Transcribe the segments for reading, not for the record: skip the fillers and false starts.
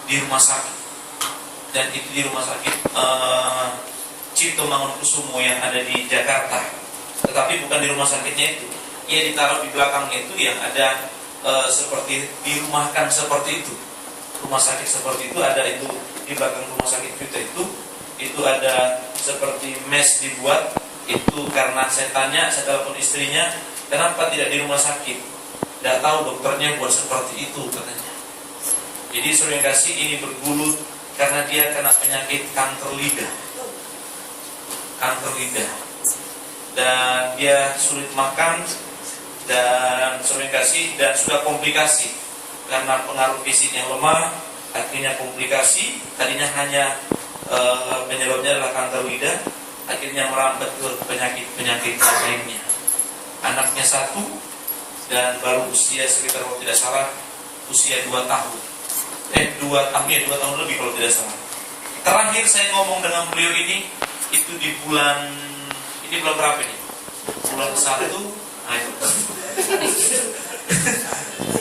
di rumah sakit, dan itu di rumah sakit Cipto Mangunkusumo yang ada di Jakarta. Tetapi bukan di rumah sakitnya itu, ia ditaruh di belakangnya itu yang ada seperti dirumahkan seperti itu. Rumah sakit seperti itu ada, itu di belakang rumah sakit kita itu ada seperti mes dibuat. Itu karena saya tanya, saya telepon istrinya, kenapa tidak di rumah sakit? Tidak tahu, dokternya buat seperti itu katanya. Jadi sering kasih ini bergulut karena dia kena penyakit kanker lidah. Kanker lidah. Dan dia sulit makan, dan sering kasih, dan sudah komplikasi karena pengaruh fisik yang lemah, akhirnya komplikasi. Tadinya hanya penyebabnya adalah kanker lidah, akhirnya merambat ke penyakit lainnya. Anaknya satu, dan baru usia sekitar, kalau tidak salah, usia 2 tahun. 2 tahun lebih kalau tidak salah. Terakhir saya ngomong dengan beliau ini, itu di bulan, ini bulan berapa nih? Bulan 1.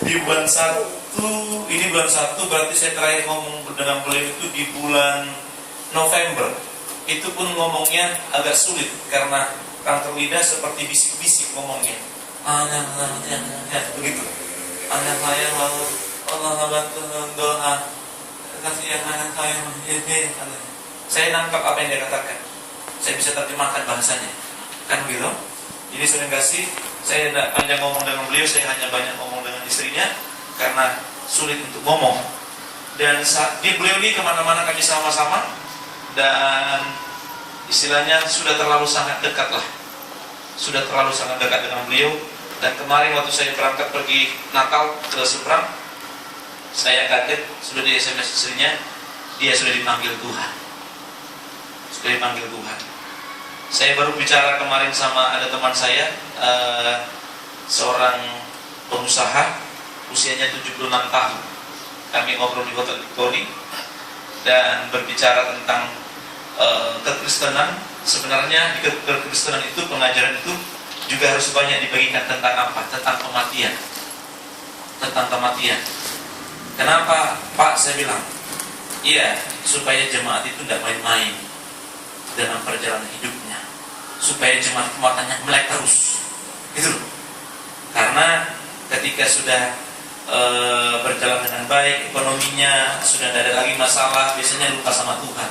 Di bulan 1, ini bulan 1, berarti saya terakhir ngomong dengan beliau itu di bulan November. Itu pun ngomongnya agak sulit karena kanker lidah seperti bisik-bisik ngomongnya. Begitu. Anak saya lalu Allah bantu doa, kasih anak saya. Saya nangkap apa yang dia katakan. Saya bisa terjemahkan bahasanya. Kan begitu? Jadi sering kasih, saya tidak panjang ngomong dengan beliau, saya hanya banyak ngomong dengan istrinya karena sulit untuk ngomong. Dan beliau ini kemana-mana kami sama-sama, dan istilahnya sudah terlalu sangat dekat lah. Sudah terlalu sangat dekat dengan beliau. Dan kemarin waktu saya berangkat pergi Natal ke Seberang, saya kaget, sudah di SMS istrinya, dia sudah dipanggil Tuhan. Sudah dipanggil Tuhan. Saya baru bicara kemarin sama ada teman saya, seorang pengusaha, usianya 76 tahun. Kami ngobrol di Hotel Victory dan berbicara tentang kekristenan. Sebenarnya di kekristenan itu, pengajaran itu juga harus banyak dibagikan tentang apa? Tentang kematian. Tentang kematian. Kenapa Pak? Saya bilang, iya, supaya jemaat itu tidak main-main dalam perjalanan hidupnya, supaya jemaat kekuatannya melek terus. Itu loh. Karena ketika sudah berjalan dengan baik, ekonominya sudah tidak ada lagi masalah, biasanya lupa sama Tuhan.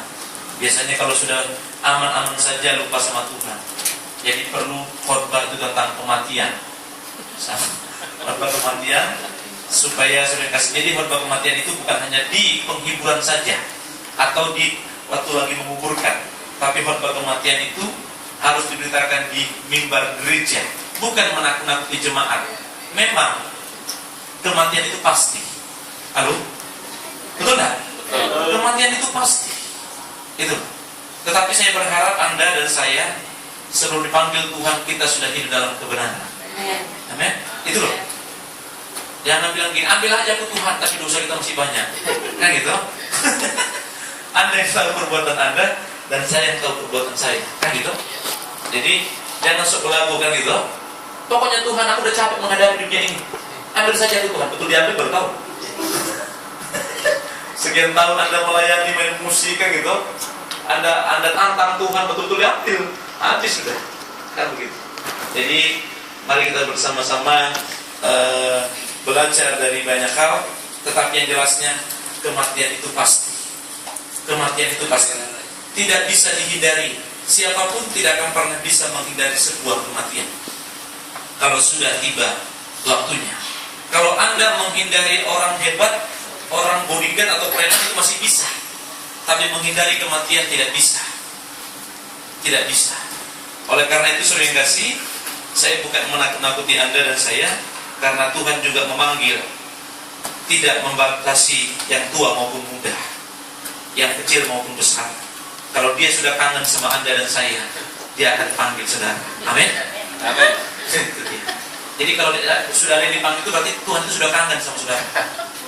Biasanya kalau sudah aman-aman saja lupa sama Tuhan. Jadi perlu khotbah itu tentang kematian. Khotbah kematian supaya sudah kasih. Jadi khotbah kematian itu bukan hanya di penghiburan saja atau di waktu lagi menguburkan, tapi khotbah kematian itu harus diberitakan di mimbar gereja, bukan menakut-nakuti jemaat. Memang kematian itu pasti. Halo? Betul tidak? Kematian itu pasti. Itu. Tetapi saya berharap Anda dan saya sebelum dipanggil Tuhan, kita sudah hidup dalam kebenaran. Amin. Itu loh. Jangan bilang gini, ambil aja ke Tuhan, tapi dosa kita masih banyak. Kan gitu. Anda yang tahu perbuatan Anda, dan saya yang tahu perbuatan saya. Kan gitu. Jadi jangan sok lagu, kan gitu. Pokoknya Tuhan, aku udah capek menghadapi dunia ini. Ambil saja ke Tuhan. Betul diambil baru tahu. Sekian tahun Anda melayani, main musik, kan gitu. Anda tantang Tuhan, betul-betul diambil. Habis sudah. Kan begitu. Jadi mari kita bersama-sama belajar dari banyak hal, tetapi yang jelasnya kematian itu pasti. Kematian itu pasti. Tidak bisa dihindari. Siapapun tidak akan pernah bisa menghindari sebuah kematian. Kalau sudah tiba waktunya. Kalau Anda menghindari orang hebat, orang bodyguard atau preman itu masih bisa. Tapi menghindari kematian tidak bisa. Tidak bisa. Oleh karena itu sering kasih, saya bukan menakut-nakuti Anda dan saya, karena Tuhan juga memanggil, tidak membatasi yang tua maupun muda, yang kecil maupun besar. Kalau dia sudah kangen sama Anda dan saya, dia akan panggil saudara. Amin. Amin. Jadi kalau saudara yang dipanggil itu berarti Tuhan itu sudah kangen sama saudara.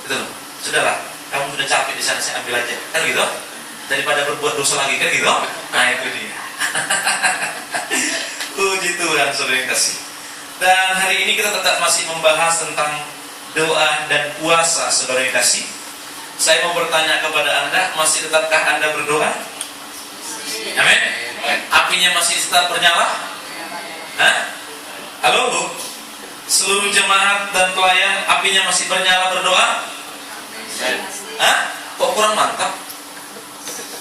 Gitu loh. Saudara, kamu sudah capek di sana, saya ambil aja. Kan gitu? Daripada berbuat dosa lagi, kan gitu? Nah itu dia. Puji Tuhan, saudara yang kasih. Dan hari ini kita tetap masih membahas tentang doa dan puasa, saudara yang kasih. Saya mau bertanya kepada Anda, masih tetapkah Anda berdoa? Amin. Apinya masih tetap bernyala? Hah? Halo Bu? Seluruh jemaat dan pelayan, apinya masih bernyala berdoa? Hah? Kok kurang mantap?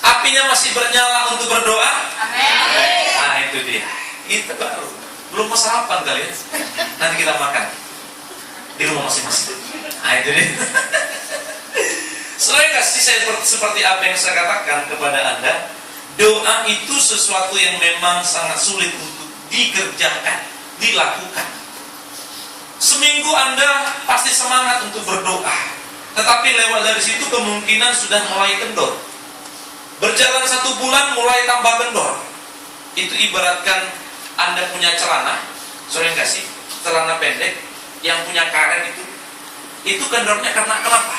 Apinya masih bernyala untuk berdoa? Amin. Nah itu dia. Itu baru. Belum mau sarapan kali ya. Nanti kita makan di rumah masing-masing. Nah itu dia. Selain kasih saya seperti apa yang saya katakan kepada Anda, doa itu sesuatu yang memang sangat sulit untuk dikerjakan, dilakukan. Seminggu Anda pasti semangat untuk berdoa, tetapi lewat dari situ kemungkinan sudah mulai kendor. Berjalan 1 bulan mulai tambah kendor. Itu ibaratkan Anda punya celana, sorry kasih, celana pendek yang punya karet itu kendornya karena kenapa?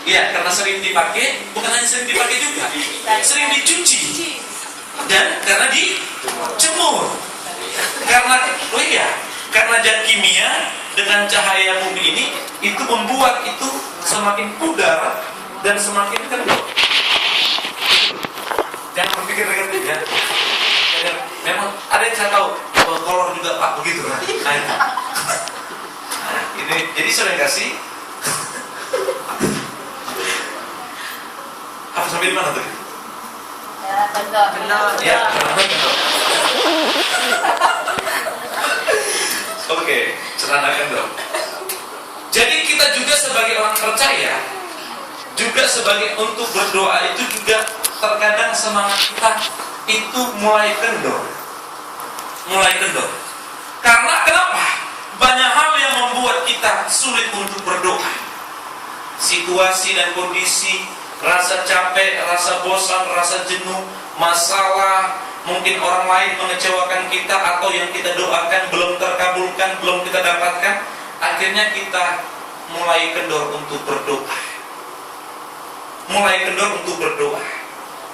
Iya, karena sering dipakai, bukan hanya sering dipakai juga, sering dicuci dan karena dijemur. Karena zat kimia dengan cahaya bumi ini itu membuat itu semakin pudar dan semakin kendor. Jangan berpikir negatif ya. Memang ada yang saya tahu kolor juga Pak begitu kan. Nah, ini jadi sudah kasih. Apa sampai di mana tadi? Benar. Ya, benar. Oke, celana kendor. Jadi kita juga sebagai orang percaya, juga sebagai untuk berdoa itu juga terkadang semangat kita itu mulai kendor. Karena kenapa? Banyak hal yang membuat kita sulit untuk berdoa. Situasi dan kondisi, rasa capek, rasa bosan, rasa jenuh, masalah, mungkin orang lain mengecewakan kita atau yang kita doakan belum terkabulkan, belum kita dapatkan, akhirnya kita mulai kendor untuk berdoa.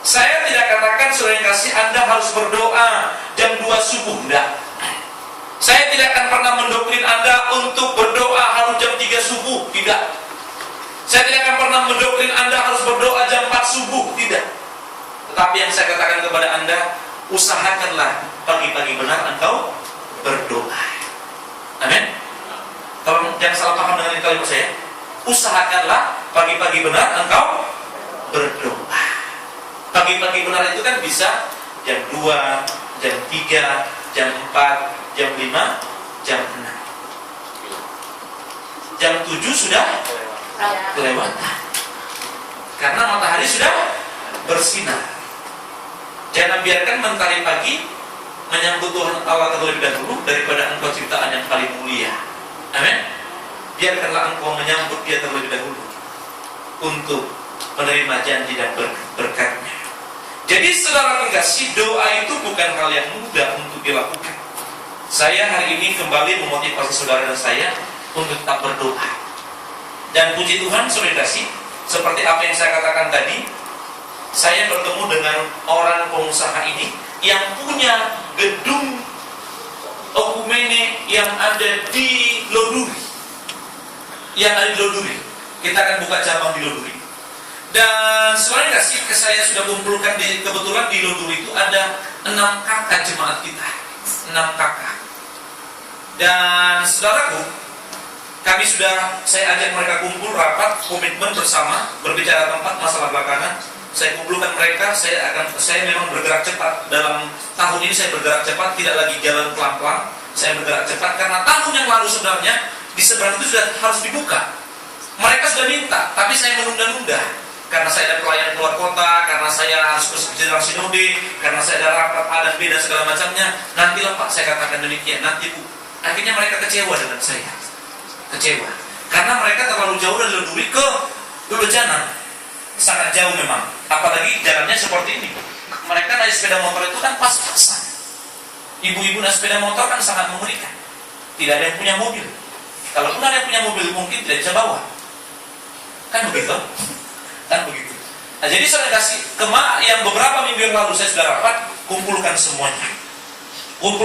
Saya tidak katakan saudara yang kasih Anda harus berdoa jam 2 subuh, enggak. Saya tidak akan pernah mendoktrin Anda untuk berdoa harus jam 3 subuh, tidak. Saya tidak akan pernah mendoktrin Anda harus berdoa jam 4 subuh, tidak. Tetapi yang saya katakan kepada Anda, usahakanlah pagi-pagi benar engkau berdoa. Amin. Kalau jangan salah paham dengan kalimat saya. Usahakanlah pagi-pagi benar engkau berdoa. Pagi-pagi benar itu kan bisa jam 2, jam 3, jam 4, jam 5, jam 6. Jam 7 sudah kelewatan. Karena matahari sudah bersinar. Jangan biarkan mentari pagi menyambut Tuhan Allah terlebih dahulu daripada engkau ciptaan yang paling mulia. Amin. Biarkanlah engkau menyambut Dia terlebih dahulu untuk menerima janji dan berkatnya. Jadi saudara kekasih, doa itu bukan hal yang mudah untuk dilakukan. Saya hari ini kembali memotivasi saudara dan saya untuk tetap berdoa. Dan puji Tuhan saudara kasih, seperti apa yang saya katakan tadi, saya bertemu dengan orang pengusaha ini yang punya gedung okumene yang ada di Loduri. Kita akan buka cabang di Loduri. Dan saudara kasih, saya sudah kumpulkan kebetulan di Loduri itu ada 6 kakak jemaat kita, 6 kakak. Dan saudaraku, saya ajak mereka kumpul rapat, komitmen bersama, berbicara tempat masalah belakangan. Saya kumpulkan mereka, saya memang bergerak cepat. Dalam tahun ini saya bergerak cepat, tidak lagi jalan pelan-pelan. Saya bergerak cepat karena tahun yang lalu sebenarnya di seberang itu sudah harus dibuka. Mereka sudah minta, tapi saya menunda-nunda. Karena saya ada pelayan keluar kota, karena saya harus berbicara sinode, karena saya ada rapat A dan B dan segala macamnya. Nantilah Pak, saya katakan demikian, nanti Bu. Akhirnya mereka kecewa dengan saya. Kecewa. Karena mereka terlalu jauh dari Loduri ke Lulujanan. Sangat jauh memang. Apalagi jalannya seperti ini. Mereka naik sepeda motor itu kan pas-pasan. Ibu-ibu naik sepeda motor kan sangat mengerikan. Tidak ada yang punya mobil. Kalaupun ada yang punya mobil mungkin tidak bisa bawa. Kan begitu? Nah, jadi saya kasih yang beberapa minggu yang lalu saya sudah rapat, kumpul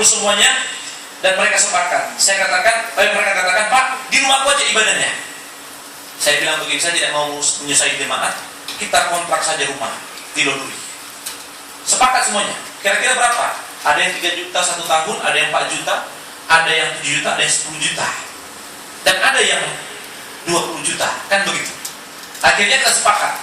semuanya dan mereka sepakat. Mereka katakan, Pak, di rumah ibadahnya. Saya bilang begini, saya tidak mau menyusahkan jemaat, kita kontrak saja rumah di Loduri. Sepakat semuanya. Kira-kira berapa? Ada yang 3 juta 1 tahun, ada yang 4 juta, ada yang 7 juta, ada yang 10 juta. Dan ada yang 20 juta, kan begitu. Akhirnya kita sepakat.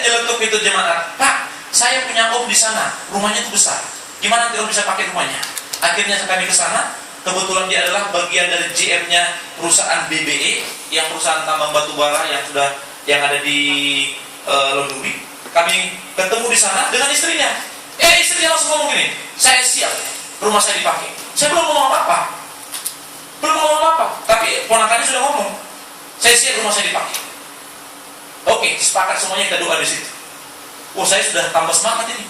Nyeletuk itu jemaat, Pak, saya punya om di sana, rumahnya itu besar. Gimana nanti om bisa pakai rumahnya? Akhirnya kami ke sana. Kebetulan dia adalah bagian dari GM-nya perusahaan BBE, yang perusahaan tambang batu bara yang ada di Loduri. Kami ketemu di sana dengan istrinya. Istrinya langsung ngomong gini, saya siap, rumah saya dipakai. Saya belum ngomong apa-apa, tapi ponakannya sudah ngomong, saya siap, rumah saya dipakai. Oke, sepakat semuanya, kita doa di situ. Saya sudah tambah semangat ini.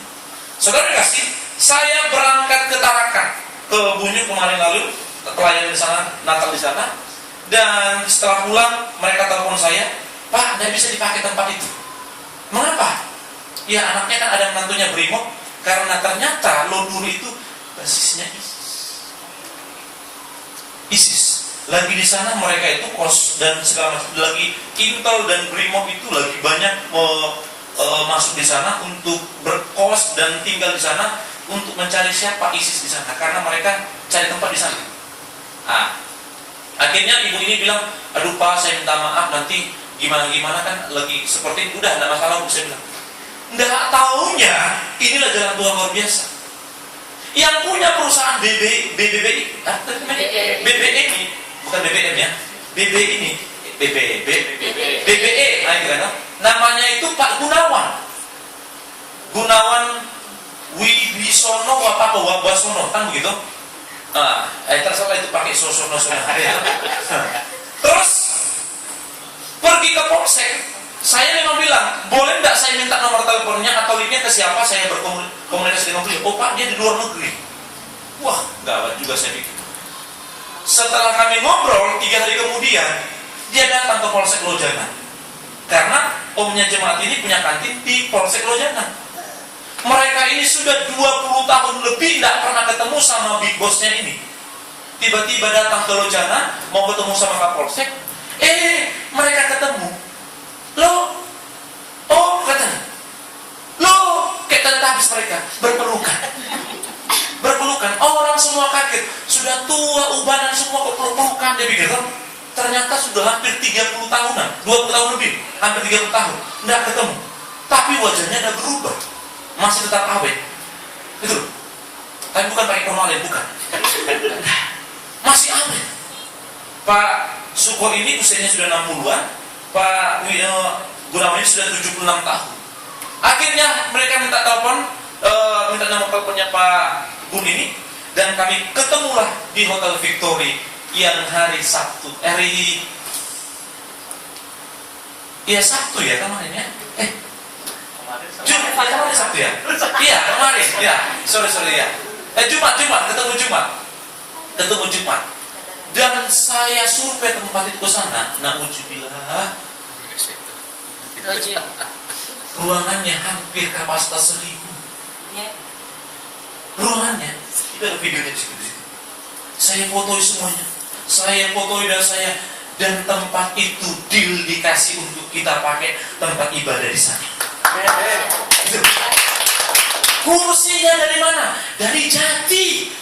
Saudara kasih, saya berangkat ke Tarakan, ke Bunyu kemarin lalu, pelayanan di sana, Natal di sana. Dan setelah pulang, mereka telepon saya, Pak, nggak bisa dipakai tempat itu. Mengapa? Ya, anaknya kan ada menantunya Brimob, karena ternyata Loduri itu basisnya ISIS. Lagi di sana mereka itu kos dan segala macam, lagi Intel dan Brimob itu lagi banyak masuk di sana untuk berkos dan tinggal di sana untuk mencari siapa ISIS di sana, karena mereka cari tempat di sana. Akhirnya ibu ini bilang, aduh Pak, saya minta maaf, nanti gimana kan lagi seperti itu, udah tidak masalah. Saya bilang, nggak taunya inilah jalan Tuhan luar biasa. Yang punya perusahaan BBE ini, bukan BBM ya, BBE, namanya itu Pak Gunawan Wibisono Wabasono, kan begitu? Terserah itu pakai sosono. Terus pergi ke Polsek. Saya memang bilang, boleh enggak saya minta nomor teleponnya atau linknya ke siapa, saya berkomunikasi dengan beliau. Pak, dia di luar negeri. Wah, gawat juga saya pikir. Setelah kami ngobrol, 3 hari kemudian, dia datang ke Polsek Lojana. Karena omnya jemaat ini punya kantin di Polsek Lojana. Mereka ini sudah 20 tahun lebih tidak pernah ketemu sama big bossnya ini. Tiba-tiba datang ke Lojana, mau ketemu sama Kapolsek. Mereka ketemu. Katanya. Kayak tanda habis mereka berpelukan. Orang semua kaget. Sudah tua, ubanan semua kok pelukan. Dia pikir, ternyata sudah hampir 30 tahunan, 20 tahun lebih, hampir 30 tahun tidak ketemu. Tapi wajahnya ada berubah, masih tetap awet. Itu. Tapi bukan pakai formalin, bukan. Masih awet. Pak Suko ini usianya sudah 60-an, Pak Gunawan ini sudah 76 tahun. Akhirnya mereka minta telepon, minta nomor teleponnya Pak Gun ini, dan kami ketemulah di Hotel Victory yang hari Sabtu, Sabtu ya kemarin ya. Kemarin Sabtu ya? Iya kemarin ya. Sorry ya. Jumat ketemu Jumat. Dan saya survei tempat itu ke sana. Na'udzubillah. Ruangannya hampir kapasitas 1000. Ruangannya. Itu ada videonya di situ. Saya fotoi semuanya. Dan tempat itu deal dikasih untuk kita pakai tempat ibadah di sana. Kursinya dari mana? Dari Jati.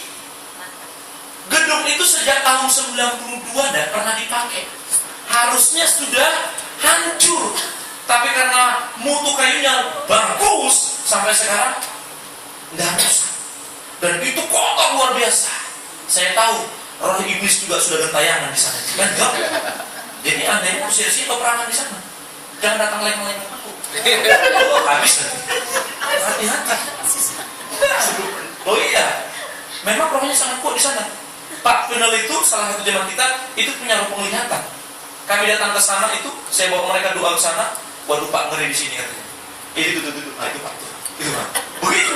Gedung itu sejak tahun 92 tidak pernah dipakai. Harusnya sudah hancur, tapi karena mutu kayunya bagus sampai sekarang tidak rusak. Dan itu kotor luar biasa. Saya tahu roh iblis juga sudah gentayangan di sana. Jadi andainya sia-sia peperangan di sana. Jangan datang leng-leng aku. Habis nanti. Hati-hati. Iya, memang rohnya sangat kuat di sana. Pak Penel itu salah satu jemaat kita itu punya roh penglihatan. Kami datang ke sana itu, saya bawa mereka doa ke sana. Waduh Pak, ngeri di sini katanya. Itu Pak. Itu Pak. Begitu.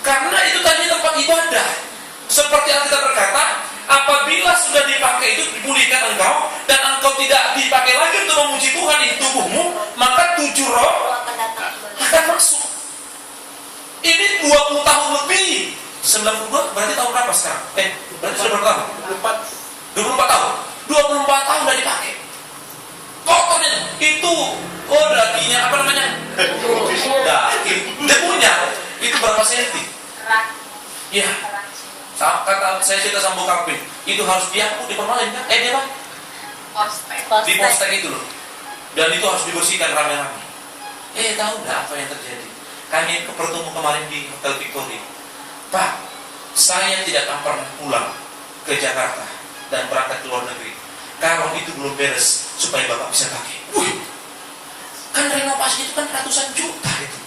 Karena itu tadi tempat ibadah. Seperti yang kita berkata, apabila sudah dipakai itu dipulihkan engkau dan engkau tidak dipakai lagi untuk memuji Tuhan di tubuhmu, maka 7 roh akan masuk. Ini 20 tahun lebih. 92 berarti tahun berapa sekarang? Berarti sudah berapa tahun? 24 tahun. 24 kata saya cerita sama Bu Kapin, itu harus dipermalin kan? Dia apa? Di postek itu loh. Dan itu harus dibersihkan rame-rame. Tahu nggak apa yang terjadi? Kami bertemu kemarin di Hotel Victoria. Pak, saya tidak akan pernah pulang ke Jakarta dan berangkat ke luar negeri kalau itu belum beres supaya Bapak bisa pakai. Wih, kan renovasi itu kan ratusan juta itu.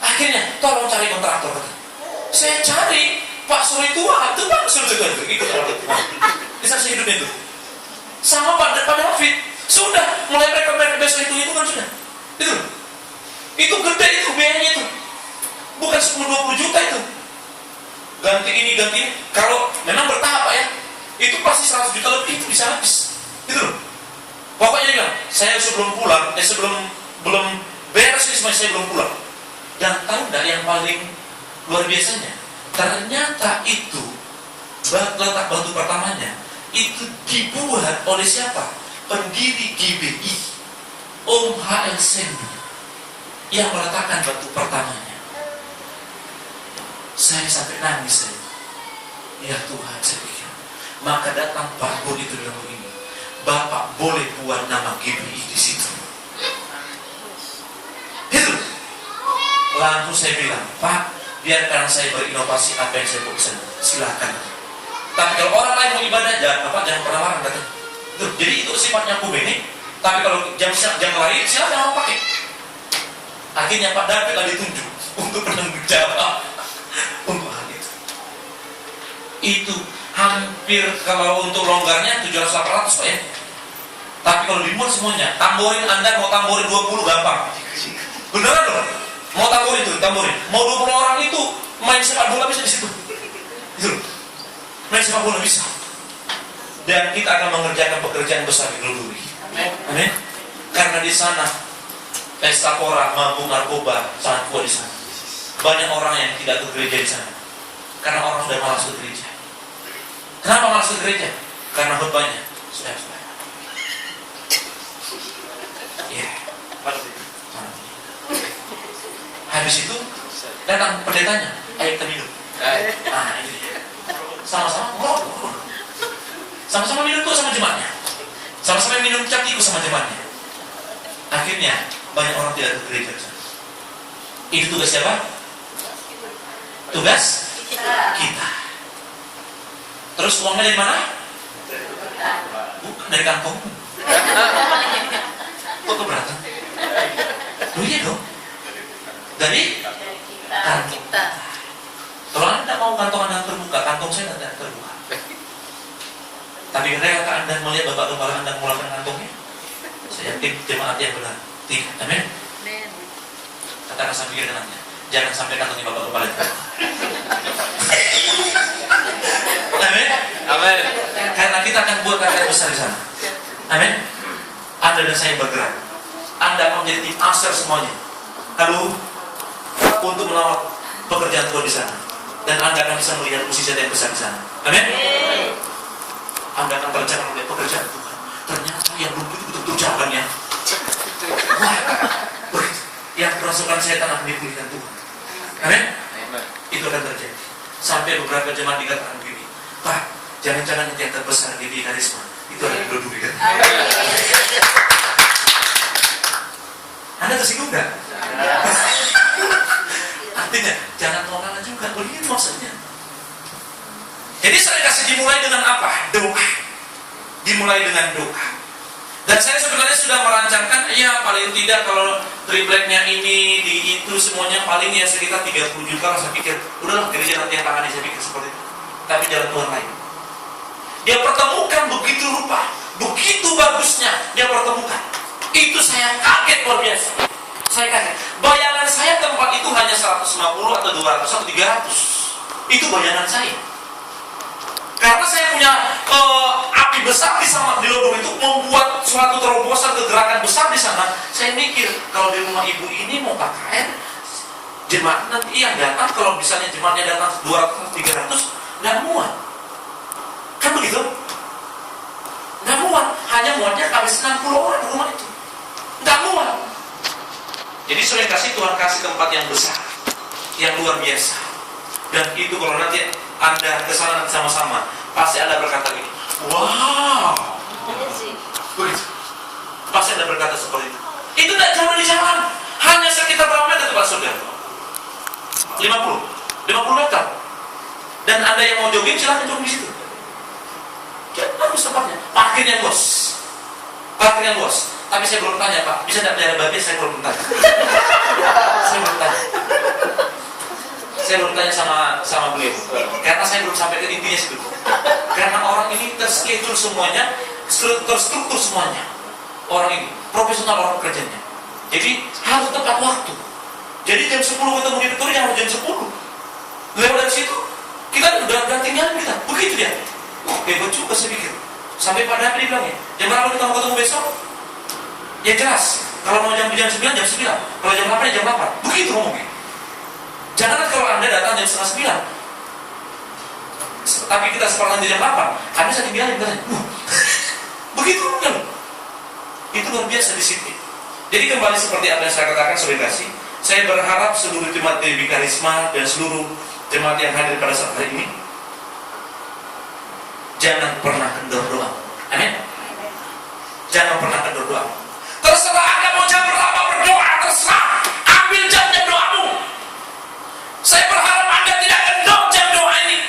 Akhirnya tolong cari kontraktor. Saya cari Pak Suri tua itu Pak Suri juga itu bisa hidup itu. Sama Pak David sudah mulai mereka besok itu kan sudah itu gede itu biayanya itu bukan 10-20 juta itu ganti ini kalau memang bertahap Pak ya itu pasti 100 juta lebih itu bisa habis itu loh. Pokoknya dia bilang saya sebelum pulang belum beres ini semuanya saya belum pulang. Dan tahu nggak yang paling luar biasanya? Ternyata itu letak batu pertamanya itu dibuat oleh siapa? Pendiri GBI, Om H.L. Sendi, yang meletakkan batu pertamanya. Saya sampai nangis saya. Ya Tuhan, saya pikir. Maka datang Pak Bol itu dalam begini. Bapak boleh buat nama GBI di situ. Itu. Lalu saya bilang, Pak, biarkan saya berinovasi apa yang saya bisa. Silakan. Tapi kalau orang lain mau ibadah, jangan pernah marah kata. Jadi itu sifatnya ini. Tapi kalau jam lain, silakan orang pakai. Akhirnya Pak David lah ditunjuk untuk penanggung jawab untuk hal itu. Itu hampir kalau untuk longgarnya 700-800 Pak ya. Tapi kalau dimuat semuanya, tamborin Anda mau tamborin 20 gampang. Beneran loh. Mau tamborin. Mau 20 orang itu main sepak bola bisa di situ. Itu. Main sepak bola bisa. Dan kita akan mengerjakan pekerjaan besar di Gloduri. Amin. Karena di sana pesta pora, mabuk, narkoba sangat kuat di sana. Banyak orang yang tidak ke gereja di sana. Karena orang sudah malas ke gereja. Kenapa malas ke gereja? Karena khotbahnya sudah. Ya. Habis itu datang pendetanya, ayo kita minum. Nah, ini dia. Sama-sama ngomong. Sama-sama minum tuh sama jemaatnya. Sama-sama minum cap tikus sama jemaatnya. Akhirnya banyak orang tidak ke gereja. Itu tugas siapa? Tugas kita. Terus uangnya dari mana? Bukan dari kantong. Kok keberatan? Oh iya dong. Dari kantong kita. Kalau Anda mau kantong Anda terbuka, kantong saya tidak terbuka. Tapi ketika Anda melihat Bapak Gembala Anda mengeluarkan kantongnya, saya yakin jemaat yang benar. Tidak, amin. Katakan sampai pikir dengannya, jangan sampai kantongnya Bapak Gembala itu. Amin. Amin. Karena kita akan buat karya besar di sana. Amin. Anda dan saya bergerak. Anda akan menjadi tim aser semuanya. Lalu untuk melawat pekerjaan Tuhan di sana. Dan Anda akan bisa melihat posisi yang besar di sana. Amin. Anda akan terjaga oleh pekerjaan Tuhan. Ternyata yang belum betul-betul jalannya. Wah, yang kerasukan setan akan dipulihkan Tuhan. Amin. Itu akan terjadi. Sampai beberapa jemaat dikatakan begini, Pak, jangan-jangan yang terbesar di karisma itu ada di Gloduri kan? Anda tersinggung nggak? Artinya jangan tolak juga. Begitu maksudnya. Jadi saya kasih dimulai dengan apa? Doa. Dimulai dengan doa. Dan saya sebenarnya sudah merancangkan, ya paling tidak kalau tripleknya ini di itu semuanya paling ya sekitar 30 juta. Saya pikir, udahlah gereja nanti yang tangani, saya pikir seperti itu. Tapi jalan Tuhan lain. Dia pertemukan begitu rupa, begitu bagusnya dia pertemukan. Itu saya kaget luar biasa. Saya kaget. Bayangan saya tempat itu hanya 150 atau 200 atau 300. Itu bayangan saya. Karena saya punya api besar di lubung itu membuat suatu terobosan kegerakan besar di sana. Saya mikir kalau di rumah ibu ini mau KKN, jemaat nanti yang datang kalau misalnya jemaatnya datang 200 300 nggak muat. Kan begitu? Nggak muat. Hanya muatnya habis 60 orang di rumah itu. Nggak muat. Jadi saya kasih Tuhan kasih tempat yang besar, yang luar biasa. Dan itu kalau nanti Anda kesana nanti sama-sama, pasti Anda berkata gini, wow, begitu. Pasti Anda berkata seperti itu. Itu tidak jauh di jalan, hanya sekitar berapa meter Pak Saudara? 50 meter. Dan Anda yang mau jogging silahkan jogging di situ. Bagus tempatnya. Parkirnya luas. Tapi saya belum tanya Pak, bisa tidak pelihara babi? Saya belum tanya. Saya belum tanya sama beliau. Karena saya belum sampai ke intinya situ. Karena orang ini terschedule semuanya, terstruktur semuanya. Orang ini profesional orang kerjanya. Jadi harus tepat waktu. Jadi jam 10 ketemu di Victoria, jangan jam 10. Lewat dari situ kita udah tinggal kita. Begitu dia. Hebat juga saya pikir. Sampai pada hari dibilangnya, jam berapa kita mau ketemu besok? Ya jelas. Kalau mau jam 9, jam 9. Kalau jam 8, jam 8. Begitu ngomongnya. Jangan kalau Anda datang jam setengah 9, tapi kita seperti jam 8, Anda saya tinggalin katanya. Begitu kan? Itu luar biasa disiplin. Jadi kembali seperti apa yang saya katakan, saudara kasih, saya berharap seluruh jemaat Dewi Karisma dan seluruh jemaat yang hadir pada saat hari ini jangan pernah kendor doa. Amin. Jangan pernah kendor doa. Terserah Anda mau jam berapa berdoa, terserah. Ambil jam doamu. Saya berharap Anda tidak kendor jam doa ini.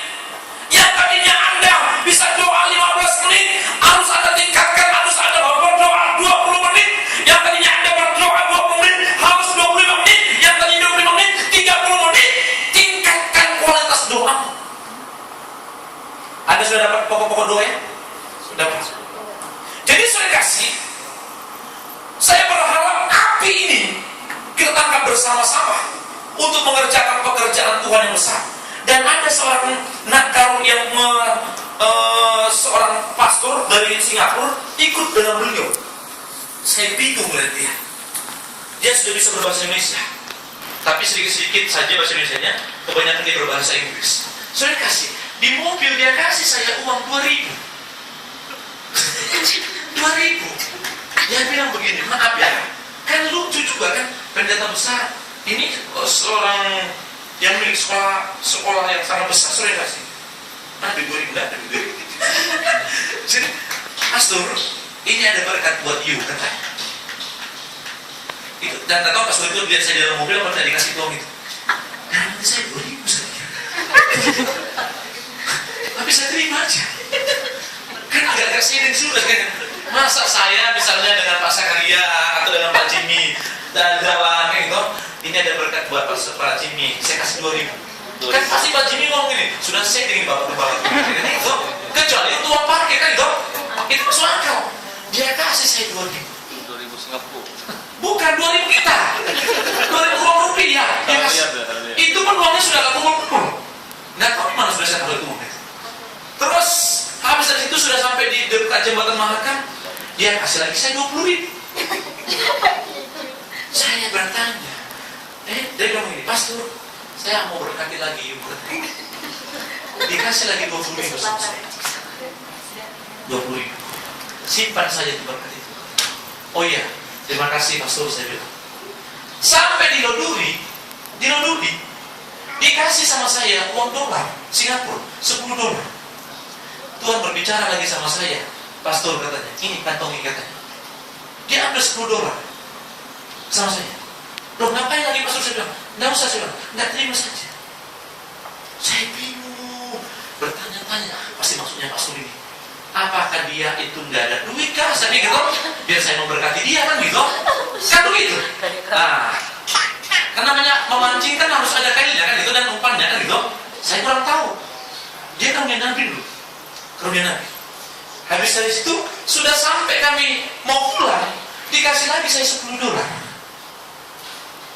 Yang tadinya Anda bisa doa 15 menit, harus Anda tingkatkan, harus Anda berdoa 20 menit. Yang tadinya Anda berdoa 20 menit, harus 25 menit. Yang tadinya 25 menit, 30 menit. Tingkatkan kualitas doa. Anda sudah dapat pokok-pokok doa ya? Sudah. Jadi saya kasih, saya berharap api ini kita tangkap bersama-sama untuk mengerjakan pekerjaan Tuhan yang besar. Dan ada seorang nakal yang seorang pastor dari Singapura ikut dengan beliau. Saya bingung melihat dia. Dia sudah bisa berbahasa Indonesia, tapi sedikit-sedikit saja bahasa Indonesianya, kebanyakan dia berbahasa Inggris. Saya kasih di mobil, dia kasih saya uang 2.000. 2.000. Dia bilang begini, maaf ya, kan lucu juga kan, pendeta besar ini seorang yang milik sekolah yang sangat besar, sudah kasih. Ada 2.000, ada 2.000. Jadi, pastor, ini ada berkat buat you, katanya. Itu, dan tak tahu pastor itu lihat saya di dalam mobil, apa tidak dikasih uang itu. Nah, nanti saya 2.000 saja. Tapi saya terima aja. Kan agak-agak siring sudah kan. Masa saya misalnya dengan Pak Sakaria atau dengan Pak Jimmy dan jalan gitu, ini ada berkat buat Pak Jimmy, saya kasih 2.000. Kan pasti Pak Jimmy ngomong gini, sudah saya dengan bapak itu, kecuali itu uang parkir kan itu, itu masuk akal. Dia kasih saya 2.000. 2.000 Singapura. Bukan 2.000 kita, 2.000 uang rupiah. Dia kasih. Itu pun uangnya sudah gak kumpul. Nggak tahu mana sudah saya tahu itu uangnya. Terus habis dari itu sudah sampai di dekat jembatan Mahakam, dia kasih lagi saya 20.000. Saya bertanya, dia bilang gini, pastor, saya mau berkati lagi, dikasih lagi 20.000. 20.000. Simpan saja di berkat itu. Oh iya, terima kasih pastor, saya bilang. Sampai di Loduri, dikasih sama saya uang dolar Singapura, 10 dolar. Tuhan berbicara lagi sama saya, pastor katanya, ini kantongi katanya. Dia ambil 10 dolar sama saya. Loh ngapain lagi pastor? Saya bilang, nggak usah, saya bilang, nggak, terima saja. Saya bingung, bertanya-tanya, pasti maksudnya pastor ini. Apakah dia itu nggak ada duit kah? Saya pikir, biar saya memberkati dia kan gitu. Kan begitu. Nah, kan namanya memancing kan harus ada kailnya kan gitu, dan umpannya kan gitu. Saya kurang tahu. Dia kan Nabi dulu. Kemudian Nabi. Habis dari situ sudah sampai kami mau pulang, dikasih lagi saya 10 dolar.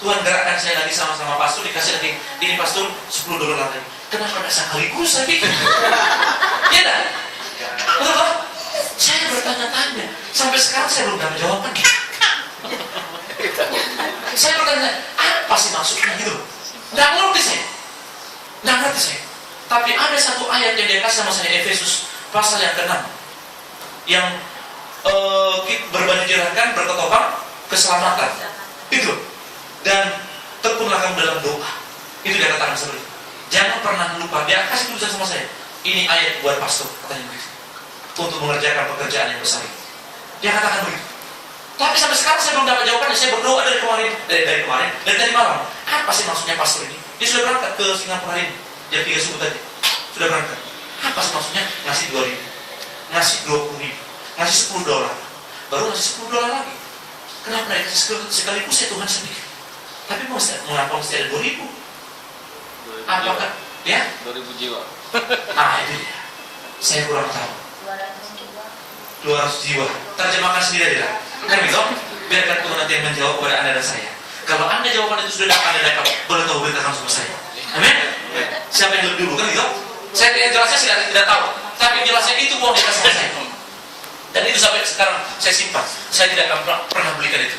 Tuhan gerakkan saya lagi sama-sama pastor, dikasih lagi ini pastor 10 dolar lagi. Kenapa tidak sekaligus saya pikir? Iya kan? Betul? Saya bertanya-tanya sampai sekarang saya belum dapat jawaban. Saya bertanya, apa sih maksudnya gitu? Nggak ngerti saya. Tapi ada satu ayat yang dia kasih sama saya, Efesus pasal yang ke-6, yang berbaju jerahkan, berketopang, keselamatan. Itu. Dan tekunlah kamu dalam doa. Itu dia katakan seperti itu. jangan pernah lupa. Dia kasih tulisan sama saya, ini ayat buat pastor, katanya begitu, untuk mengerjakan pekerjaan yang besar. Dia katakan begitu. Tapi sampai sekarang saya belum dapat jawabannya. Saya berdoa dari kemarin, dari tadi malam. Apa sih maksudnya pastor ini? Dia sudah berangkat ke Singapura hari ini, jam 3 subuh tadi. Sudah berangkat. Apa sih maksudnya ngasih 2.000, ngasih 20.000, ngasih $10, baru ngasih $10 lagi? Kenapa mereka sekaligus ya Tuhan sendiri? Tapi mengapa mesti ada 2.000? Apakah ya? 2.000 jiwa. Nah itu dia. Saya kurang tahu. 200 jiwa. Terjemahkan sendiri aja. Kan gitu? Biarkan Tuhan nanti yang menjawab kepada Anda dan saya. Kalau Anda jawaban itu sudah Anda dapat, boleh tahu beritakan sama saya. Amin? Siapa yang lebih dulu kan gitu? Saya jelasnya tidak tahu. Tapi jelasnya itu uang dikasih sama saya. Dan itu sampai sekarang saya simpan. Saya tidak akan pernah belikan itu.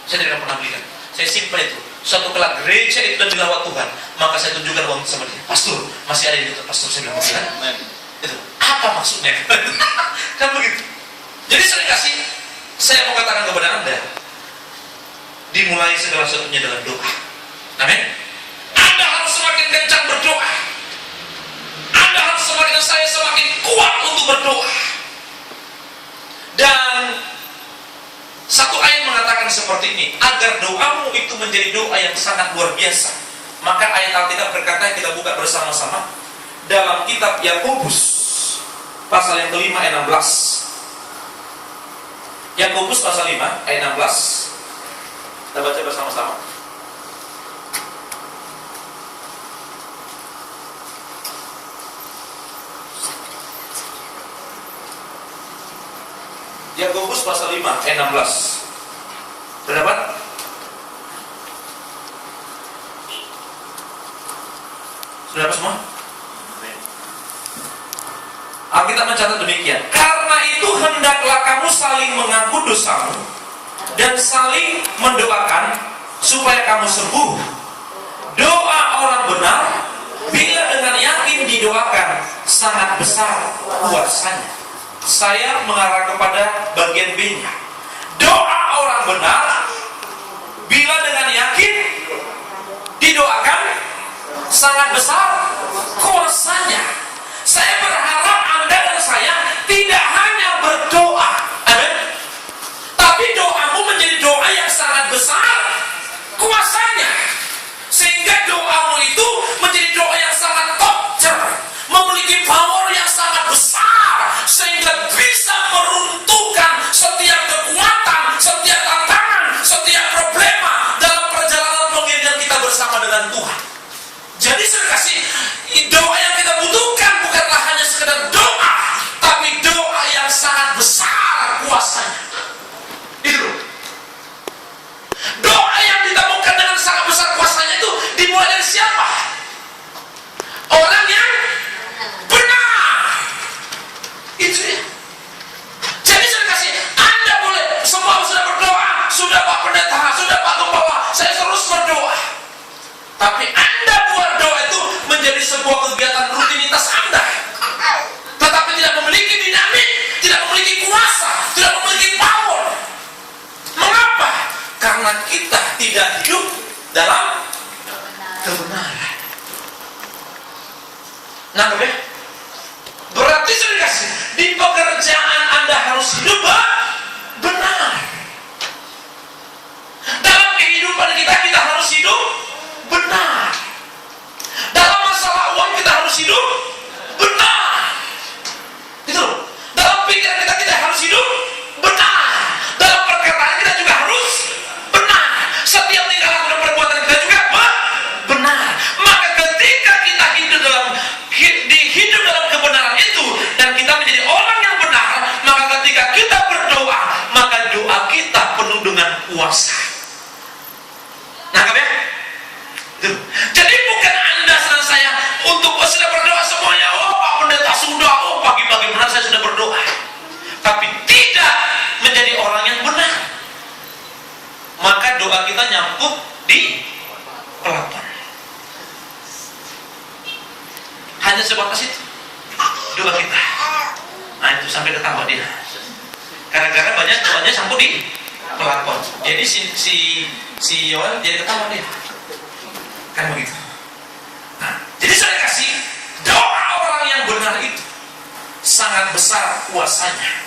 Saya tidak akan pernah belikan. Saya simpan itu. Suatu kelak gereja itu dan dilawat Tuhan, maka saya tunjukkan uang itu sama dia. Pastor, masih ada itu. Pastor, saya bilang begitu. Itu apa maksudnya? Kan begitu. Jadi saya mau katakan kepada Anda, dimulai segala sesuatunya dalam doa. Amin. Anda harus semakin kencang berdoa. Anda harus semakin kuat untuk berdoa. Dan satu ayat mengatakan seperti ini, agar doamu itu menjadi doa yang sangat luar biasa. Maka ayat Alkitab berkata, kita buka bersama-sama dalam kitab Yakobus pasal yang kelima ayat 16. Yakobus pasal 5 ayat 16. Kita baca bersama-sama. Yakobus pasal 5 ayat 16. Sudah dapat? Sudah dapat semua? Alkitab mencatat demikian. Karena itu hendaklah kamu saling mengaku dosamu dan saling mendoakan supaya kamu sembuh. Doa orang benar bila dengan yakin didoakan sangat besar kuasanya. Saya mengarah kepada bagian B-nya. Doa orang benar bila dengan yakin didoakan sangat besar kuasanya. Saya berharap Anda dan saya tidak hanya berdoa, amin, tapi doamu menjadi doa yang sangat besar kuasanya, sehingga doamu itu menjadi doa yang sangat tokcer, memiliki power yang sangat besar, sehingga bisa meruntuhkan setiap kekuatan, setiap tantangan, setiap problema dalam perjalanan pengiringan kita bersama dengan Tuhan. Jadi saya kasih doa yang kita butuhkan bukanlah hanya sekedar doa, tapi doa yang sangat besar kuasanya. Itu doa yang ditemukan dengan sangat besar kuasanya itu dimulai dari siapa? Orang yang benar. Itu ya. Jadi saya kasih, Anda boleh semua sudah berdoa, sudah Pak Pendeta, sudah Pak Gembala, saya terus berdoa. Tapi Anda buat doa itu menjadi sebuah kegiatan rutinitas Anda, tetapi tidak memiliki dinamik, tidak memiliki kuasa, tidak memiliki power. Mengapa? Karena kita tidak hidup dalam kebenaran. Nangkep ya? Berarti saya dikasih, di pekerjaan Anda harus hidup benar. Dalam kehidupan kita harus hidup benar. Dalam masalah uang kita harus hidup benar. Itu loh. Dalam pikiran kita harus hidup benar. Dalam perkataan kita juga harus benar. Setiap tingkah laku dan perbuatan kita juga benar. Maka ketika kita hidup dalam kebenaran itu dan kita menjadi orang yang benar, maka ketika kita berdoa, maka doa kita penuh dengan kuasa. Nangkap ya? Jadi bukan Anda dan saya untuk sudah berdoa semuanya, oh Pak Pendeta sudah, oh pagi-pagi benar saya sudah berdoa, tapi tidak menjadi orang yang benar, maka doa kita nyangkut di pelapor. Hanya sebatas itu doa kita. Nah itu sampai ketawa dia, gara-gara banyak doanya sangkut di pelapor. Jadi si Yohan jadi ketawa dia. Kan begitu. Nah, jadi saya sangat besar kuasanya.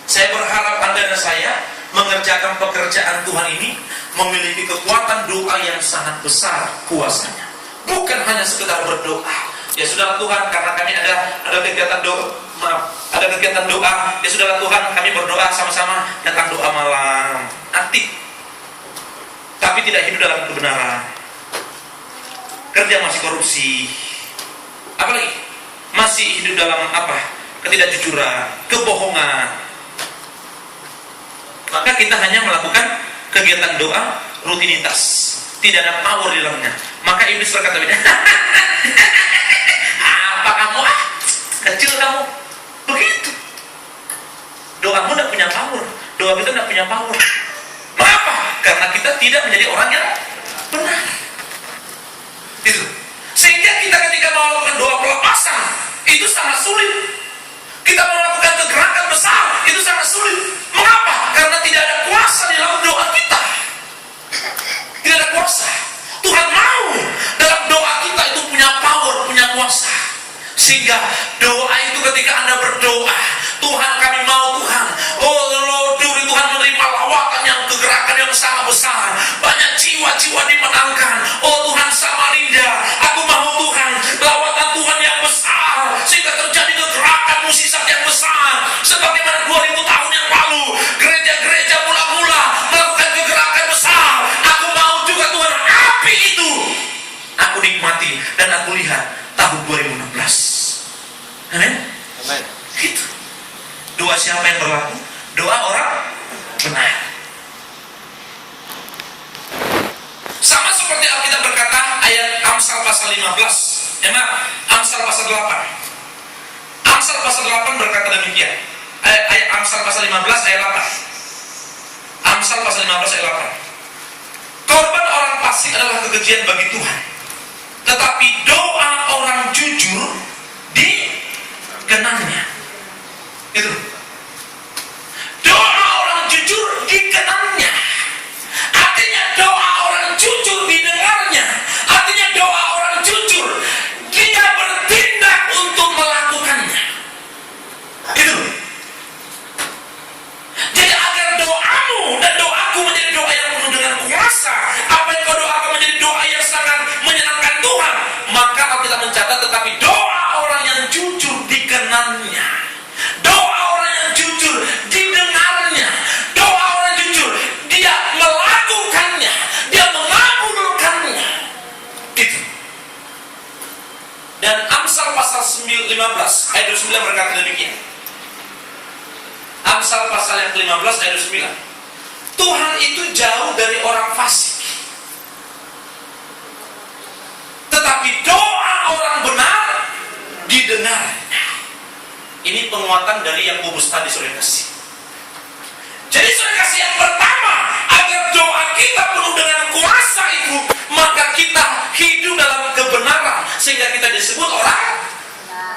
Saya berharap Anda dan saya mengerjakan pekerjaan Tuhan ini memiliki kekuatan doa yang sangat besar kuasanya. Bukan hanya sekedar berdoa. Ya sudahlah Tuhan, karena kami ada kegiatan doa, ada kegiatan doa. Ya sudahlah Tuhan, kami berdoa sama-sama, datang doa malam, aktif, tapi tidak hidup dalam kebenaran. Kerja masih korupsi, apalagi masih hidup dalam ketidakjujuran, kebohongan. Maka kita hanya melakukan kegiatan doa rutinitas, tidak ada power di dalamnya. Maka iblis berkata, apa kamu kecil kamu, begitu. Doamu tidak punya power, doa kita tidak punya power. Mengapa? Karena kita tidak menjadi orang yang benar. Itu. Sehingga kita ketika melakukan doa pelepasan itu sangat sulit. Kita melakukan kegerakan besar itu sangat sulit. Mengapa? Karena tidak ada kuasa di dalam doa kita. Tidak ada kuasa. Tuhan mau dalam doa kita itu punya power, punya kuasa. Sehingga doa itu ketika Anda berdoa, Tuhan kami mau Tuhan, oh Lord, Tuhan menerima lawatan yang kegerakan yang sangat besar, banyak jiwa-jiwa dimenangkan. Oh Tuhan Samarinda, aku mau Tuhan lawatan Tuhan yang besar, sehingga terjadi kegerakan mukjizat yang besar, sebagaimana 2000 tahun yang lalu gereja-gereja mula-mula melakukan kegerakan besar. Aku mau juga Tuhan api itu aku nikmati dan aku lihat tahun 2016. Amin. Amin. Gitu. Doa siapa yang berlaku? Doa orang benar. Sama seperti Alkitab berkata ayat Amsal pasal 15. Amsal pasal 8. Amsal pasal 8 berkata demikian. Ayat Amsal pasal 15 ayat 8. Amsal pasal 15 ayat 8. Korban orang fasik adalah kekejian bagi Tuhan, tetapi doa orang jujur dikenangnya. Itu. Doa orang jujur dikenangnya. Artinya doa orang jujur didengarnya. Artinya doa orang jujur dia bertindak untuk melakukannya. Itu. Jadi agar doamu dan doaku menjadi doa yang penuh dengan kuasa, apa yang kau doakan menjadi doa yang sangat menyenangkan Tuhan, maka Alkitab mencatat tetapi doa orang yang jujur dikenangnya. Doa orang yang jujur didengarnya. Doa orang jujur dia melakukannya, dia mengabulkannya. Itu. Dan Amsal pasal 15 ayat 29 berkata demikian. Amsal pasal yang ke-15 ayat 29. Tuhan itu jauh dari orang fasik, tetapi doa orang benar didengarnya. Ini penguatan dari yang Yakobus tadi sore kasih. Jadi sore kasih yang pertama, agar doa kita penuh dengan kuasa itu, maka kita hidup dalam kebenaran, sehingga kita disebut orang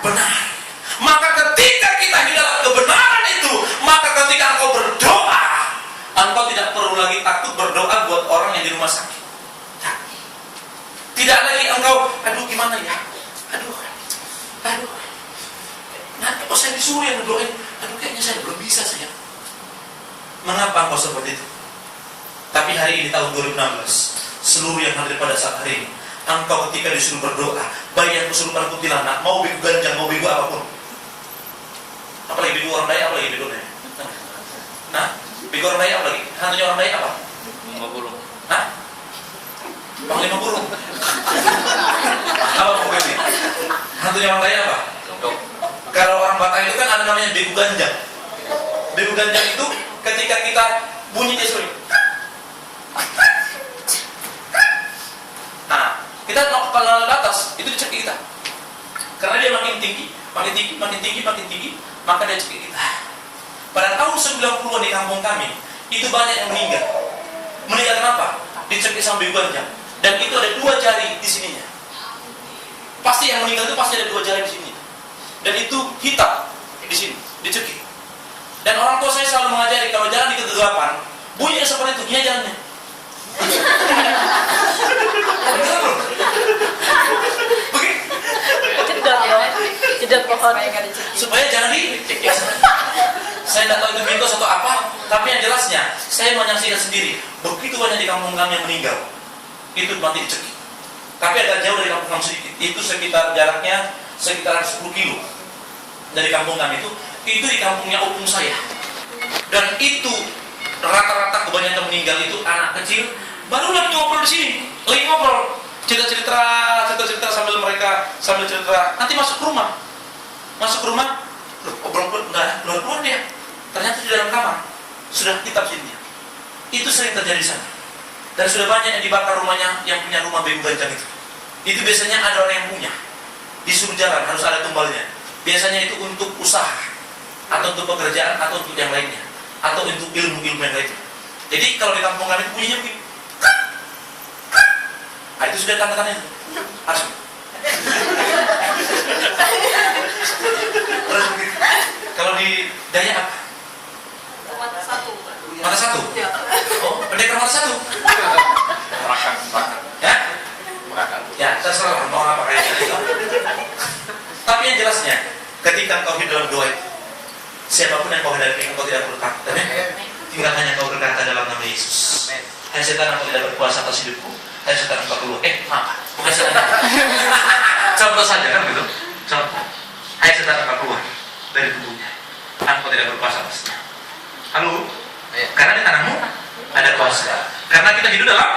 benar. Maka ketika kita hidup dalam kebenaran itu, maka ketika engkau berdoa, engkau tidak perlu lagi takut berdoa buat orang yang di rumah sakit. Tidak lagi engkau, aduh gimana ya, aduh, nanti kok saya disuruh yang berdoain, aduh kayaknya saya belum bisa saya. Mengapa engkau seperti itu? Tapi hari ini tahun 2016, seluruh yang hadir pada saat hari ini, engkau ketika disuruh berdoa, baik yang kesurupan kuntilanak, mau bego ganjang, mau bego apapun, apalagi bego orang daya, apalagi bego daya. Nah, bego orang daya apalagi? Hantunya orang daya apa? 5 burung. Hah? Bang 5 burung. Apa pokoknya? Hantunya orang daya apa? Kalau orang Batak itu kan ada namanya begu ganjang. Begu ganjang itu ketika kita bunyi dia sering. Nah, kita kalau batas itu dicekik kita. Karena dia makin tinggi, maka dia cekik kita. Pada tahun 90-an di kampung kami, itu banyak yang meninggal. Meninggal kenapa? Dicekik sama begu ganjang. Dan itu ada 2 jari di sininya. Pasti yang meninggal itu pasti ada 2 jari di sini. Dan itu hitam di sini, dicekik. Dan orang tua saya selalu mengajari kalau jalan di kegelapan, bunyinya seperti itu, dia jalannya. Begitu. Jedot ya, jedot kok. supaya jangan dicek ya. Saya tidak tahu itu mitos atau apa, tapi yang jelasnya saya menyaksikan sendiri begitu banyak di kampung kami yang meninggal itu mati dicekik. Tapi agak jauh dari kampung kami sedikit, itu sekitar jaraknya sekitar 10 kilo dari kampung kami itu di kampungnya opung saya. Dan itu rata-rata kebanyakan meninggal itu anak kecil, baru lagi ngobrol di sini, lagi ngobrol cerita sambil cerita, nanti masuk ke rumah, obrol enggak keluar dia, ternyata di dalam kamar sudah kitab sini. Itu sering terjadi sana, dan sudah banyak yang dibakar rumahnya, yang punya rumah bego gancang itu. Itu biasanya ada orang yang punya, disuruh jalan harus ada tumbalnya. Biasanya itu untuk usaha, atau untuk pekerjaan, atau untuk yang lainnya, atau untuk ilmu-ilmu yang lainnya. Jadi kalau di kampung kami itu bunyinya begini. Nah, itu sudah tanda-tandanya harus. Kalau di Dayak apa? Mata satu. Oh, pendekar mata satu. Ya? Ya, terserah mau apa kayak gitu. Tapi yang jelasnya, ketika kau hidup dalam doa itu, siapapun yang kau hadapi, engkau tidak perlu takut. Tinggal hanya kau berkata dalam nama Yesus. Hai setan, engkau tidak berkuasa atas hidupku. Hai setan, engkau keluar. Maaf, bukan setan. Contoh saja kan gitu. Contoh. Hai setan, engkau keluar dari tubuhnya. Engkau tidak berkuasa atasnya. Halo? Karena di tanganmu ada kuasa. Karena kita hidup dalam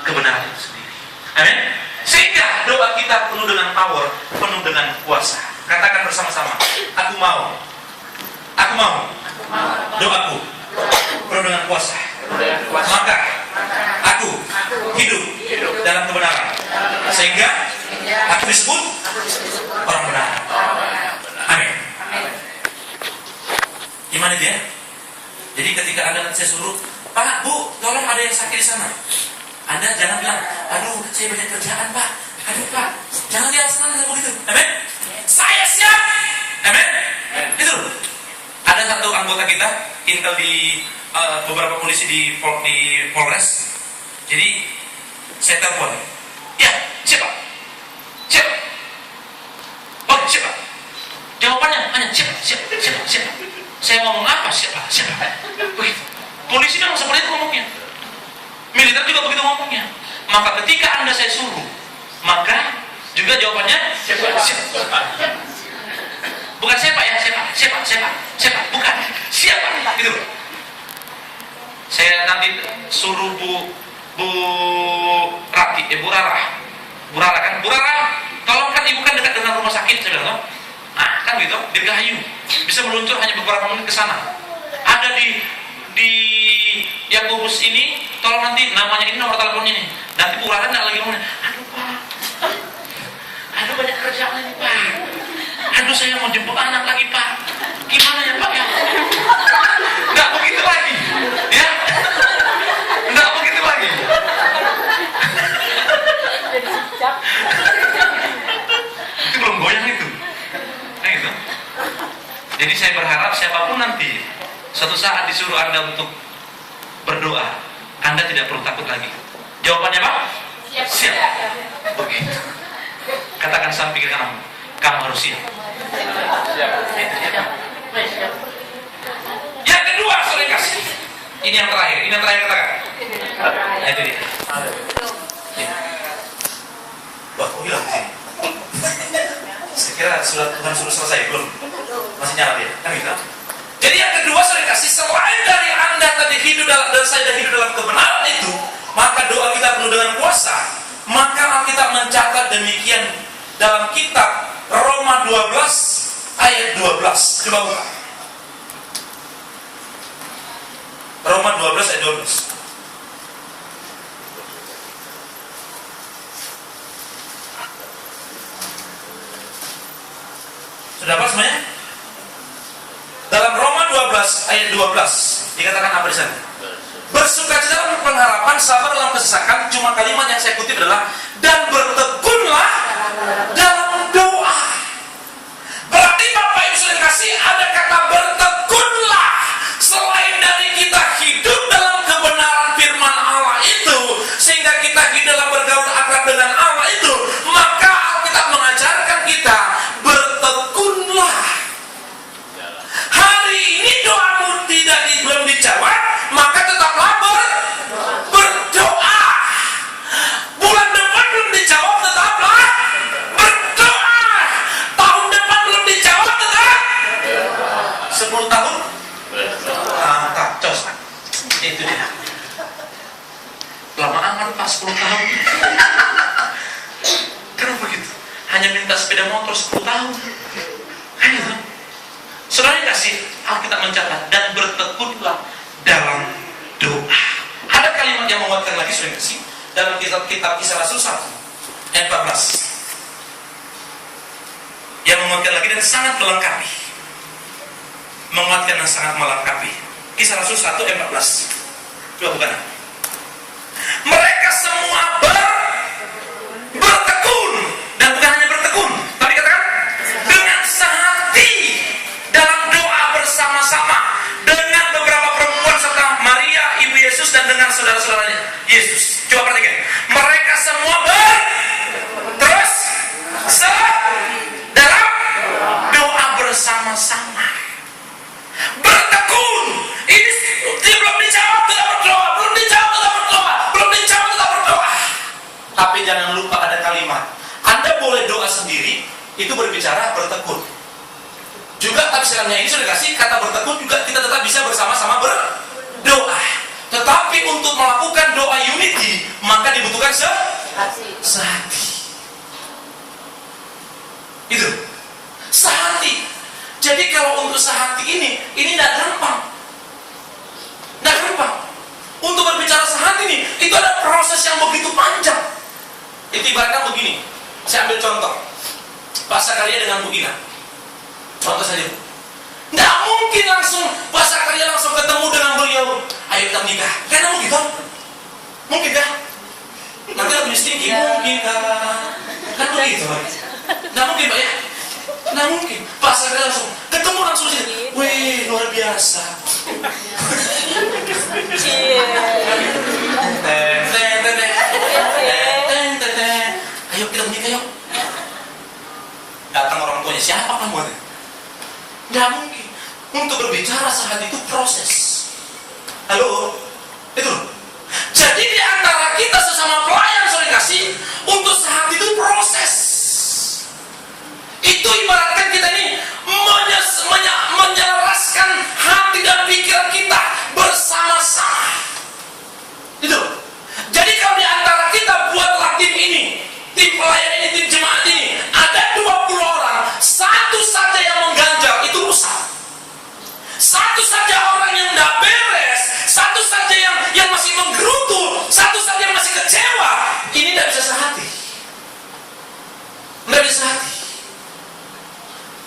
kebenaran itu sendiri. Amin. Sehingga doa kita penuh dengan power, penuh dengan kuasa. Katakan bersama-sama. Aku mau. Doaku penuh dengan kuasa. Maka aku hidup dalam kebenaran. Sehingga aku disebut orang benar. Amin. Gimana dia? Jadi ketika Anda nanti saya suruh, Pak, Bu, tolong ada yang sakit di sana. Anda jangan bilang, aduh, saya banyak kerjaan, Pak. Aduh, Pak, jangan dia senang begitu. Amin. Saya siap. Amin. Itu. Ada satu anggota kita, intel di beberapa polisi di Polres. Jadi saya telepon. Ya, siapa? Oh, siapa? Jawabannya hanya siapa? Saya ngomong apa? Siapa? Begitu. Polisi memang seperti itu ngomongnya. Militer juga begitu ngomongnya. Maka ketika Anda saya suruh, maka juga jawabannya siapa? Bukan siapa ya, siapa? Bukan. Siapa? Itu. Saya nanti suruh Bu Rara kan, Bu Rara, tolongkan ibu kan dekat dengan rumah sakit, saya bilang, nah kan gitu, Dirgahayu, bisa meluncur hanya beberapa menit ke sana. Ada di Yakobus ini, tolong nanti namanya ini nomor teleponnya nih. Nanti Bu Rara nggak lagi ngomong, aduh Pak, aduh banyak kerjaan ini Pak, aduh saya mau jemput anak lagi Pak, gimana ya Pak ya? Nggak begitu lagi, ya? Nggak begitu lagi. Itu belum goyang itu. Nah gitu. Jadi saya berharap siapapun nanti suatu saat disuruh Anda untuk berdoa, Anda tidak perlu takut lagi. Jawabannya apa? Siap. Begitu. Katakan samping ke kananmu, kamu harus siap. Yang kedua, saudara kasih. Ini yang terakhir katakan. Nah, itu dia. Wah, kok hilang di sini? Saya kira Tuhan suruh selesai, belum? Masih nyala dia, kan gitu? Jadi yang kedua, saudara kasih, selain dari Anda tadi hidup dalam, dan saya hidup dalam kebenaran itu, maka doa kita penuh dengan kuasa. Maka Alkitab mencatat demikian dalam kitab Roma 12 ayat 12. Coba buka. Roma 12 ayat 12. Sudah apa semuanya? Dalam Roma 12 ayat 12 dikatakan apa di sana? Bersukacita dalam pengharapan, sabar dalam kesesakan. Cuma kalimat yang saya kutip adalah dan bertekunlah dalam doa. Berarti Bapak Ibu sudah kasih ada kata bertekunlah. Selain dari kita hidup dalam kebenaran firman Allah itu, sehingga kita hidup dalam bergaul akrab dengan Allah itu, maka Alkitab mengajarkan kita kasih, Alkitab mencatat, dan bertekunlah dalam doa. Ada kalimat yang menguatkan lagi, saudara kasih, dalam kitab Kisah Rasul 1 ayat 14, yang menguatkan lagi dan sangat melengkapi. Menguatkan dan sangat melengkapi. Kisah Rasul 1 ayat 14. Coba bukan. Mereka semua bertekun, dan bukan hanya bertekun, tapi katakan dengan sehati dalam doa bersama-sama dengan beberapa perempuan serta Maria ibu Yesus dan dengan saudara-saudaranya Yesus. Coba perhatikan. Mereka semua terus dalam doa bersama-sama. Bertekun. Ini dia belum dijawab tetap berdoa, belum dijawab tetap berdoa, belum dijawab tetap berdoa. Tapi jangan lupa ada kalimat. Anda boleh doa sendiri, itu berbicara bertekun. Juga tafsirannya ini sudah kasih kata bertekun juga kita tetap bisa bersama-sama berdoa. Tetapi untuk melakukan doa unity maka dibutuhkan sehati. Itu sehati. Jadi kalau untuk sehati ini tidak gampang. Tidak gampang. Untuk berbicara sehati ini, itu ada proses yang begitu panjang. Itu ibaratnya begini. Saya ambil contoh. Pak Sakaria dengan Bu Ina. Contoh saja. Tidak mungkin langsung Pak Sakaria langsung ketemu dengan beliau. Ayo kita menikah. Karena mungkin kan? Mungkin kan? Nanti lagu stinky. Mungkin kan? Kan begitu. Tidak mungkin Pak ya? Tidak mungkin. Pak Sakaria langsung ketemu langsung saja. Wih, luar biasa. Ayo kita menikah yuk. Datang orang tuanya, siapa kamu? Tidak mungkin. Untuk berbicara saat itu proses. Halo? Itu. Jadi di antara kita sesama pelayan saling kasih, untuk saat itu proses. Itu ibaratkan kita ini menyelaraskan hati dan pikiran kita bersama-sama. Itu. Jadi kalau di antara kita buatlah tim ini, tim pelayan ini, tim jemaat ini, ada 20 orang, satu saja yang mengganjal, itu rusak. Satu saja orang yang tidak beres, satu saja yang masih menggerutu, satu saja yang masih kecewa, ini tidak bisa sehati. Tidak bisa sehati.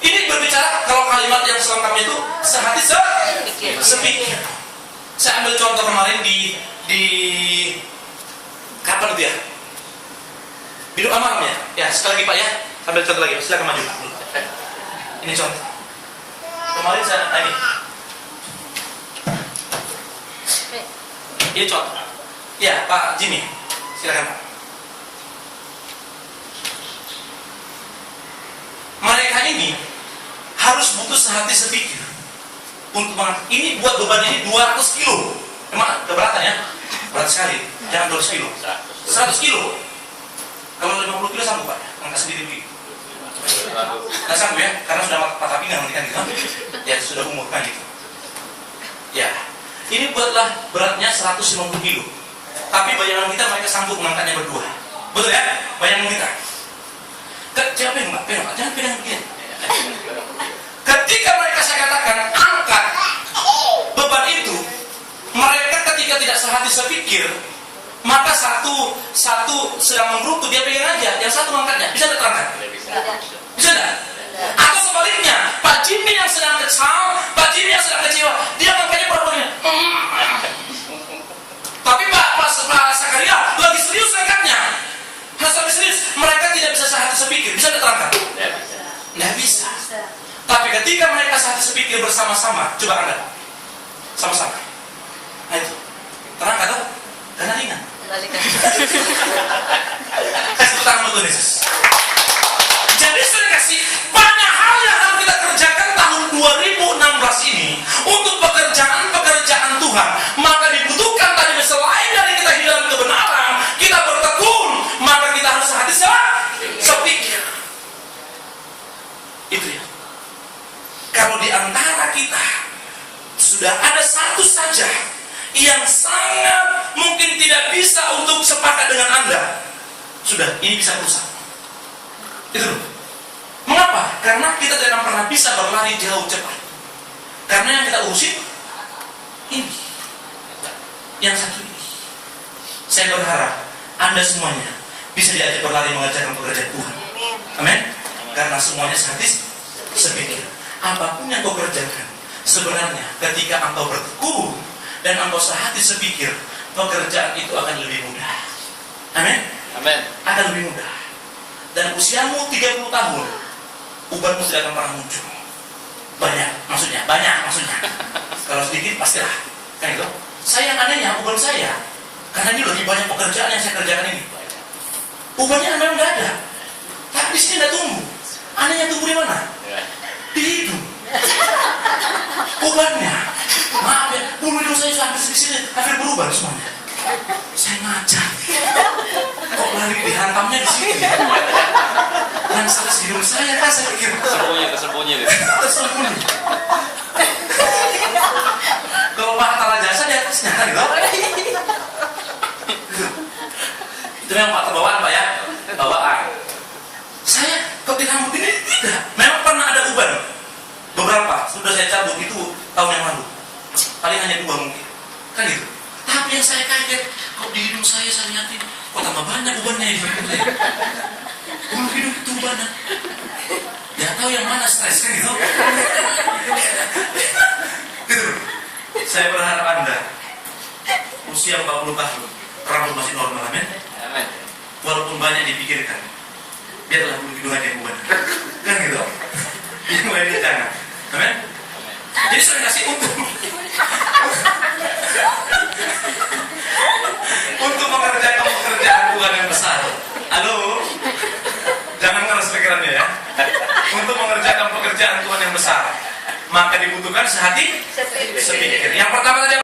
Ini berbicara kalau kalimat yang selengkapnya itu sehati sepikir. Saya ambil contoh kemarin di kapan itu ya? Di doa malam ya? Ya sekali lagi Pak ya. Ambil contoh lagi. Silakan maju. Ini contoh. Kemarin saya ini contoh. Ya Pak Jimmy. Silakan Pak. Mereka ini harus butuh sehati sepikir untuk mengangkat. Ini buat beban ini 200 kilo. Emang keberatan ya? Berat sekali. Jangan 200 kilo. 100 kilo. Kalau 50 kilo sanggup Pak? Angkat sendiri begitu. Nggak sanggup ya? Karena sudah patah pinggang nanti kan gitu. Ya sudah umur kan gitu. Ya. Ini buatlah beratnya 150 kilo. Tapi bayangan kita mereka sanggup mengangkatnya berdua. Betul ya? Bayangan kita. Jangan pegang Pak, jangan pegang begini. Ketika mereka saya katakan angkat beban itu, mereka ketika tidak sehati sepikir, maka satu sedang menggerutu dia pegang aja, yang satu mengangkatnya. Bisa diterangkan? Bisa tidak? Atau sebaliknya, Pak Jimmy yang sedang kesal, Pak Jimmy yang sedang kecewa, dia mengangkatnya berapa-berapa. Tapi Pak Sakaria lagi serius angkatnya. Sampai serius, mereka tidak bisa sehati sepikir. Bisa diterangkan? Tidak bisa. Tapi ketika mereka sehati sepikir bersama-sama, coba angkat sama-sama. Nah itu, terangkan tuh, karena ringan. Kasih tangan untuk Yesus. Jadi saya kasih banyak hal yang harus kita kerjakan tahun 2016 ini untuk pekerjaan Tuhan. Maka dibutuhkan tadi selain dari kita hidup dalam kebenaran, kita bertekun, maka kita harus hati sepikir. Itu ya. Kalau di antara kita sudah ada satu saja yang sangat mungkin tidak bisa untuk sepakat dengan Anda, sudah ini bisa rusak. Itu. Mengapa? Karena kita tidak pernah bisa berlari jauh cepat. Karena yang kita urusin ini, yang satu ini. Saya berharap Anda semuanya bisa diajak berlari mengerjakan pekerjaan Tuhan. Amin. Karena semuanya sehati sepikir. Apapun yang kau kerjakan, sebenarnya ketika engkau bertekun dan engkau sehati sepikir, pekerjaan itu akan lebih mudah. Amin. Amin. Akan lebih mudah. Dan usiamu 30 tahun, ubanmu tidak akan pernah muncul. Banyak maksudnya. Kalau sedikit pastilah. Kan itu. Saya yang anehnya uban saya, karena ini lebih banyak pekerjaan yang saya kerjakan ini. Ubannya memang nggak ada, tapi di sini nggak tumbuh. Anehnya tumbuh di mana? Di hidung. Ubannya, maaf ya, bulu hidung saya sampai di sini hampir berubah semuanya. Saya ngajar, kok lari dihantamnya di sini? Dan stres hidung saya kan saya pikir Tersembunyi. Kalau pahala jasa di atasnya kan gitu. Itu memang faktor bawaan Pak ya, bawaan. Saya ketika rambut ini tidak, memang pernah ada uban. Beberapa sudah saya cabut itu tahun yang lalu. Paling hanya 2 mungkin, kan gitu. Tapi yang saya kaget, kok di hidung saya lihatin, kok tambah banyak ubannya di hidung saya. Bulu hidung itu ubannya. Ya tahu yang mana stres kan gitu. Gitu. Saya berharap Anda usia 40 tahun rambut masih normal, amin. Amin. Walaupun banyak dipikirkan, biarlah bulu hidung aja yang uban. Kan gitu. Yang lainnya jangan, amin. Jadi saya kasih untuk mengerjakan pekerjaan Tuhan yang besar. Halo, jangan ngeres pikirannya ya. Untuk mengerjakan pekerjaan Tuhan yang besar, maka dibutuhkan sehati sepikir. Yang pertama tadi